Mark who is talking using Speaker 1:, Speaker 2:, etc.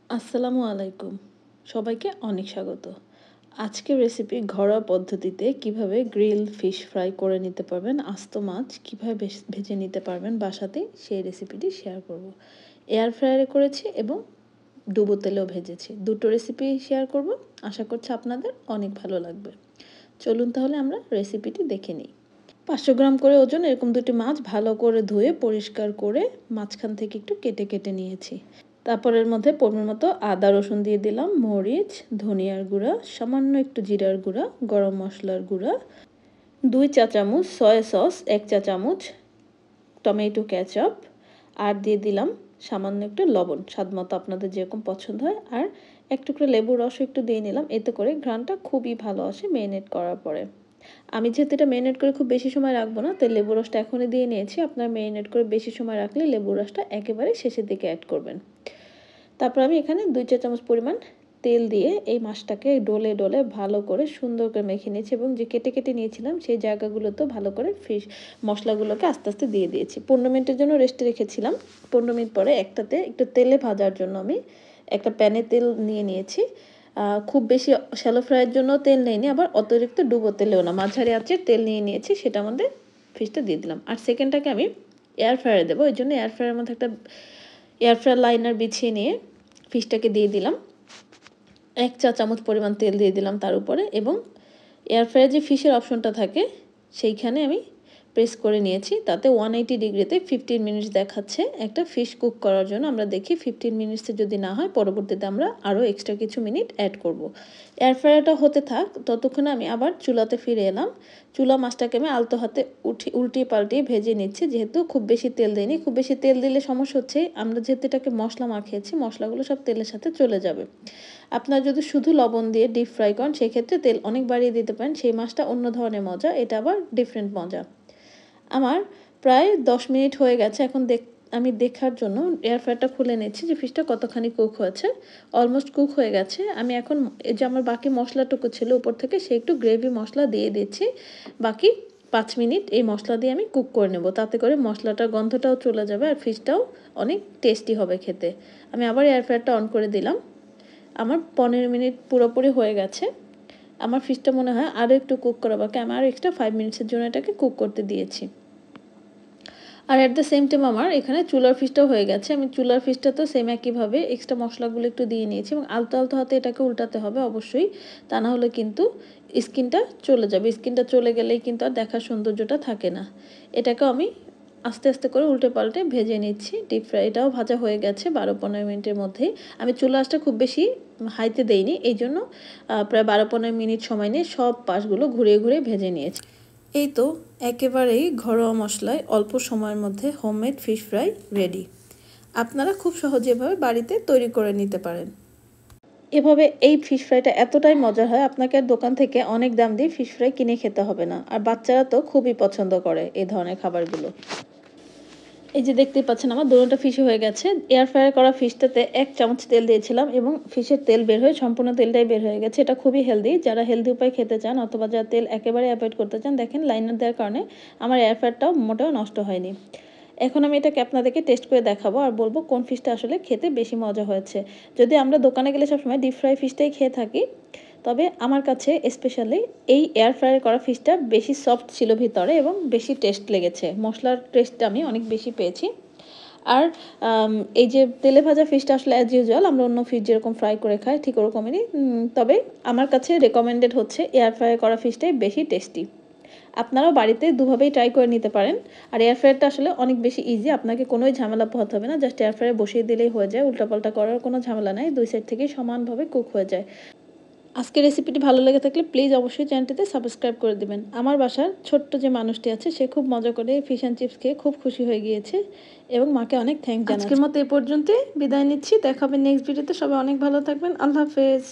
Speaker 1: আসসালামু আলাইকুম। সবাইকে অনেক স্বাগত। আজকের রেসিপি ঘরোয়া পদ্ধতিতে কিভাবে গ্রিল ফিশ ফ্রাই করে নিতে পারবেন, আস্ত মাছ কিভাবে ভেজে নিতে পারবেন বাসাতেই সেই রেসিপিটি শেয়ার করব। এয়ার ফ্রায়ারে করেছি এবং ডুবো তেলেও ভেজেছি। দুটো রেসিপি শেয়ার করব। আশা করছি আপনাদের অনেক ভালো লাগবে। চলুন তাহলে আমরা রেসিপিটি দেখে নিই। 500 গ্রাম করে ওজন এরকম দুটি মাছ ভালো করে ধুয়ে পরিষ্কার করে মাঝখান থেকে একটু কেটে কেটে নিয়েছি। তারপর এর মধ্যে পরিমাণ মতো আদা রসুন দিয়ে দিলাম, মরিচ, ধনিয়ার গুঁড়া, সামান্য একটু জিরার গুঁড়া, গরম মশলার গুঁড়া, 2 চা চামচ সয়া সস, 1 চা চামচ টমেটো কেচাপ, আর দিয়ে দিলাম সামান্য একটু লবণ, স্বাদমতো আপনাদের যেরকম পছন্দ হয়। আর এক টুকরো লেবুর রসও একটু দিয়ে নিলাম, এতে করে ঘ্রাণটা খুবই ভালো আসে ম্যারিনেট করার পরে। আমি যেহেতু এটা ম্যারিনেট করে খুব বেশি সময় রাখবো না, তাই লেবুর রসটা এখনই দিয়ে নিয়েছি। আপনার ম্যারিনেট করে বেশি সময় রাখলে লেবুর রসটা একেবারে শেষের দিকে অ্যাড করবেন। তারপর আমি এখানে 2 চা চামচ পরিমাণ তেল দিয়ে এই মাছটাকে ডলে ডলে ভালো করে সুন্দর করে মেখে নিয়েছি এবং যে কেটে কেটে নিয়েছিলাম সেই জায়গাগুলোতেও ভালো করে ফিশ মশলাগুলোকে আস্তে আস্তে দিয়ে দিয়েছি। 15 মিনিটের জন্য রেস্টে রেখেছিলাম। 15 মিনিট পরে একটাতে একটু তেলে ভাজার জন্য আমি একটা প্যানে তেল নিয়ে নিয়েছি। খুব বেশি শ্যালো ফ্রাইয়ের জন্য তেল নেইনি, আবার অতিরিক্ত ডুবো তেলেও না, মাঝারি আঁচের তেল নিয়ে নিয়েছি। সেটার মধ্যে ফিশটা দিয়ে দিলাম। আর সেকেন্ডটাকে আমি এয়ার ফ্রায়ারে দেবো, এই জন্য এয়ার ফ্রায়ারের মধ্যে একটা এয়ার ফ্রায়ার লাইনার বিছিয়ে নিয়ে ফিশটাকে দিয়ে দিলাম। 1 চা চামচ পরিমাণ তেল দিয়ে দিলাম তার উপরে, এবং এয়ার ফ্রায়ারে যে ফিশের অপশনটা থাকে সেইখানে আমি প্রেস করে নিয়েছি। তাতে 180 ডিগ্রিতে 15 মিনিটস দেখাচ্ছে একটা ফিশ কুক করার জন্য। আমরা দেখি 15 মিনিটসে যদি না হয় পরবর্তীতে আমরা আরও এক্সট্রা কিছু মিনিট অ্যাড করব। এয়ার ফ্রায়ারটা হতে থাক, ততক্ষণে আমি আবার চুলাতে ফিরে এলাম। চুলা মাছটাকে আমি আলতো হাতে উল্টিয়ে পাল্টিয়ে ভেজে নিচ্ছি, যেহেতু খুব বেশি তেল দিইনি। খুব বেশি তেল দিলে সমস্যা হচ্ছে, আমরা যেহেতু এটাকে মশলা মাখিয়েছি, মশলাগুলো সব তেলের সাথে চলে যাবে। আপনারা যদি শুধু লবণ দিয়ে ডিপ ফ্রাই করেন সেক্ষেত্রে তেল অনেক বাড়িয়ে দিতে পারেন, সেই মাছটা অন্য ধরনের মজা, এটা আবার ডিফারেন্ট মজা। আমার প্রায় 10 মিনিট হয়ে গেছে। এখন আমি দেখার জন্য এয়ার ফ্রায়ারটা খুলে নিচ্ছি যে ফিশটা কতখানি কুক হয়েছে। অলমোস্ট কুক হয়ে গেছে। আমি এখন এই যে আমার বাকি মশলাটুকু ছিল উপর থেকে, সে একটু গ্রেভি মশলা দিয়ে দিচ্ছি। বাকি 5 মিনিট এই মশলা দিয়ে আমি কুক করে নেব, তাতে করে মশলাটার গন্ধটাও চলে যাবে আর ফিশটাও অনেক টেস্টি হবে খেতে। আমি আবার এয়ার ফ্রায়ারটা অন করে দিলাম। আমার 15 মিনিট পুরোপুরি হয়ে গেছে। আমার ফিশটা মনে হয় আরও একটু কুক করা বাকি। আমি আরও এক্সট্রা 5 মিনিটসের জন্য এটাকে কুক করতে দিয়েছি। আর অ্যাট দ্য সেম টাইম আমার এখানে চুলার ফিশটাও হয়ে গেছে। আমি চুলার ফিশটা তো সেম একইভাবে এক্সট্রা মশলাগুলো একটু দিয়ে নিয়েছি এবং আলতো আলতো হাতে এটাকে উল্টাতে হবে অবশ্যই, তা না হলে কিন্তু স্কিনটা চলে যাবে। স্কিনটা চলে গেলেই কিন্তু আর দেখার সৌন্দর্যটা থাকে না। এটাকেও আমি আস্তে আস্তে করে উল্টে পাল্টে ভেজে নিচ্ছি। ডিপ ফ্রাই এটাও ভাজা হয়ে গেছে 12-15 মিনিটের মধ্যেই। আমি চুলা আঁচটা খুব বেশি হাইতে দেইনি, এই জন্য প্রায় 12-15 মিনিট সময় নিয়ে সব পাশগুলো ঘুরিয়ে ঘুরিয়ে ভেজে নিয়েছি। এই তো একেবারেই ঘরোয়া মশলায় অল্প সময়ের মধ্যে হোমমেড ফিশ ফ্রাই রেডি। আপনারা খুব সহজে এভাবে বাড়িতে তৈরি করে নিতে পারেন। এভাবে এই ফিশ ফ্রাইটা এতটাই মজার হয়, আপনাকে আর দোকান থেকে অনেক দাম দিয়ে ফিশ ফ্রাই কিনে খেতে হবে না। আর বাচ্চারা তো খুবই পছন্দ করে এই ধরনের খাবারগুলো। এই যে দেখতেই পাচ্ছেন আমার দোনোটা ফিশই হয়ে গেছে। এয়ার ফ্রায়ার করা ফিশটাতে 1 চামচ তেল দিয়েছিলাম এবং ফিশের তেল বের হয়ে সম্পূর্ণ তেলটাই বের হয়ে গেছে। এটা খুবই হেলদি। যারা হেলদি উপায় খেতে চান অথবা যারা তেল একেবারে অ্যাভয়েড করতে চান, দেখেন লাইনার দেওয়ার কারণে আমার এয়ার ফ্রায়ারটাও মোটেও নষ্ট হয়নি। এখন আমি এটাকে আপনাদেরকে টেস্ট করে দেখাবো আর বলবো কোন ফিশটা আসলে খেতে বেশি মজা হয়েছে। যদি আমরা দোকানে গেলে সবসময় ডিপ ফ্রাই ফিশটাই খেয়ে থাকি, তবে আমার কাছে স্পেশালি এই এয়ার ফ্রায়ার করা ফিশটা বেশি সফট ছিল ভিতরে এবং বেশি টেস্ট লেগেছে। মশলার টেস্টটা আমি অনেক বেশি পেয়েছি। আর এই যে তেলে ভাজা ফিশটা আসলে অ্যাজ ইউজুয়াল আমরা অন্য ফিশ যেরকম ফ্রাই করে খাই ঠিক ওরকমই। তবে আমার কাছে রেকমেন্ডেড হচ্ছে এয়ার ফ্রাই করা ফিশটাই বেশি টেস্টি। আপনারাও বাড়িতে দুভাবেই ট্রাই করে নিতে পারেন। আর এয়ার ফ্রায়ারটা আসলে অনেক বেশি ইজি, আপনাকে কোনোই ঝামেলা পোহাতে হবে না। জাস্ট এয়ার ফ্রায়ারে বসিয়ে দিলেই হয়ে যায়, উল্টাপাল্টা করার কোনো ঝামেলা নাই, 2 সাইড থেকেই সমানভাবে কুক হয়ে যায়। আজকের রেসিপিটি ভালো লেগে থাকলে প্লিজ অবশ্যই চ্যানেলটিতে সাবস্ক্রাইব করে দিবেন। আমার বাসার ছোট্ট যে মানুষটি আছে সে খুব মজা করে ফিশ অ্যান্ড চিপস খেয়ে খুব খুশি হয়ে গিয়েছে এবং মাকে অনেক থ্যাঙ্কস জানাচ্ছি। আজকের মতো এ পর্যন্তই বিদায় নিচ্ছি। দেখা হবে নেক্সট ভিডিওতে। সবাই অনেক ভালো থাকবেন। আল্লাহ হাফেজ।